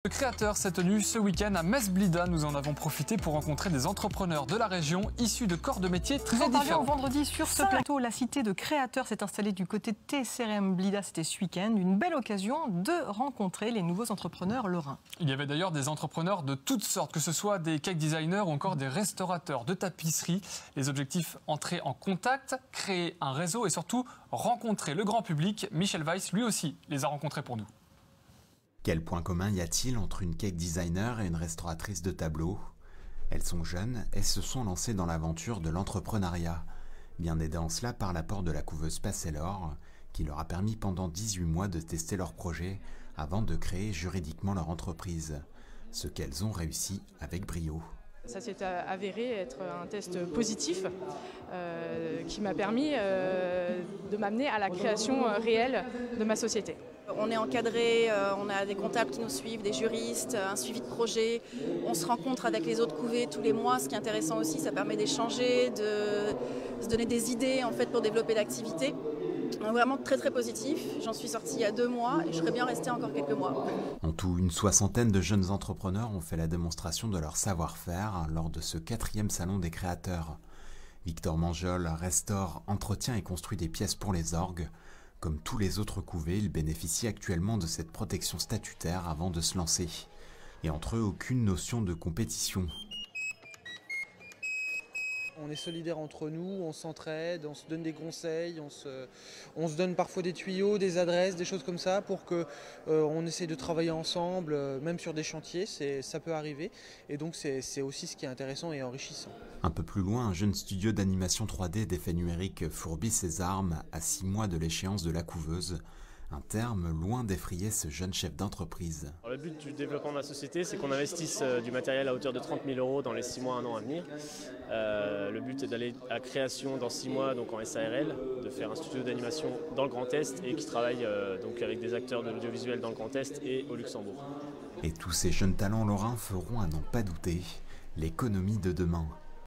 Le créateur s'est tenu ce week-end à Metz-Blida. Nous en avons profité pour rencontrer des entrepreneurs de la région issus de corps de métiers très différents. Nous en parlions vendredi sur ce plateau. La cité de créateurs s'est installée du côté de TSRM Blida. C'était ce week-end. Une belle occasion de rencontrer les nouveaux entrepreneurs lorrains. Il y avait d'ailleurs des entrepreneurs de toutes sortes, que ce soit des cake designers ou encore des restaurateurs de tapisserie. Les objectifs, entrer en contact, créer un réseau et surtout rencontrer le grand public. Michel Weiss, lui aussi, les a rencontrés pour nous. Quel point commun y a-t-il entre une cake designer et une restauratrice de tableaux? Elles sont jeunes et se sont lancées dans l'aventure de l'entrepreneuriat, bien aidées en cela par l'apport de la couveuse Passelor, qui leur a permis pendant 18 mois de tester leur projet avant de créer juridiquement leur entreprise, ce qu'elles ont réussi avec brio. Ça s'est avéré être un test positif qui m'a permis de m'amener à la création réelle de ma société. On est encadré, on a des comptables qui nous suivent, des juristes, un suivi de projet. On se rencontre avec les autres couvées tous les mois. Ce qui est intéressant aussi, ça permet d'échanger, de se donner des idées en fait, pour développer l'activité. Donc vraiment très positif. J'en suis sortie il y a 2 mois et je serais bien restée encore quelques mois. En tout, une soixantaine de jeunes entrepreneurs ont fait la démonstration de leur savoir-faire lors de ce 4e salon des créateurs. Victor Manjol restaure, entretient et construit des pièces pour les orgues. Comme tous les autres couvées, il bénéficie actuellement de cette protection statutaire avant de se lancer. Et entre eux, aucune notion de compétition. On est solidaires entre nous, on s'entraide, on se donne des conseils, on se donne parfois des tuyaux, des adresses, des choses comme ça pour qu'on essaie de travailler ensemble, même sur des chantiers, ça peut arriver. Et donc c'est aussi ce qui est intéressant et enrichissant. Un peu plus loin, un jeune studio d'animation 3D d'effets numériques fourbit ses armes à 6 mois de l'échéance de la couveuse. Un terme loin d'effrayer ce jeune chef d'entreprise. Le but du développement de la société, c'est qu'on investisse du matériel à hauteur de 30 000 € dans les 6 mois, 1 an à venir. Le but est d'aller à la création dans 6 mois, donc en SARL, de faire un studio d'animation dans le Grand Est et qui travaille donc avec des acteurs de l'audiovisuel dans le Grand Est et au Luxembourg. Et tous ces jeunes talents lorrains feront, à n'en pas douter, l'économie de demain.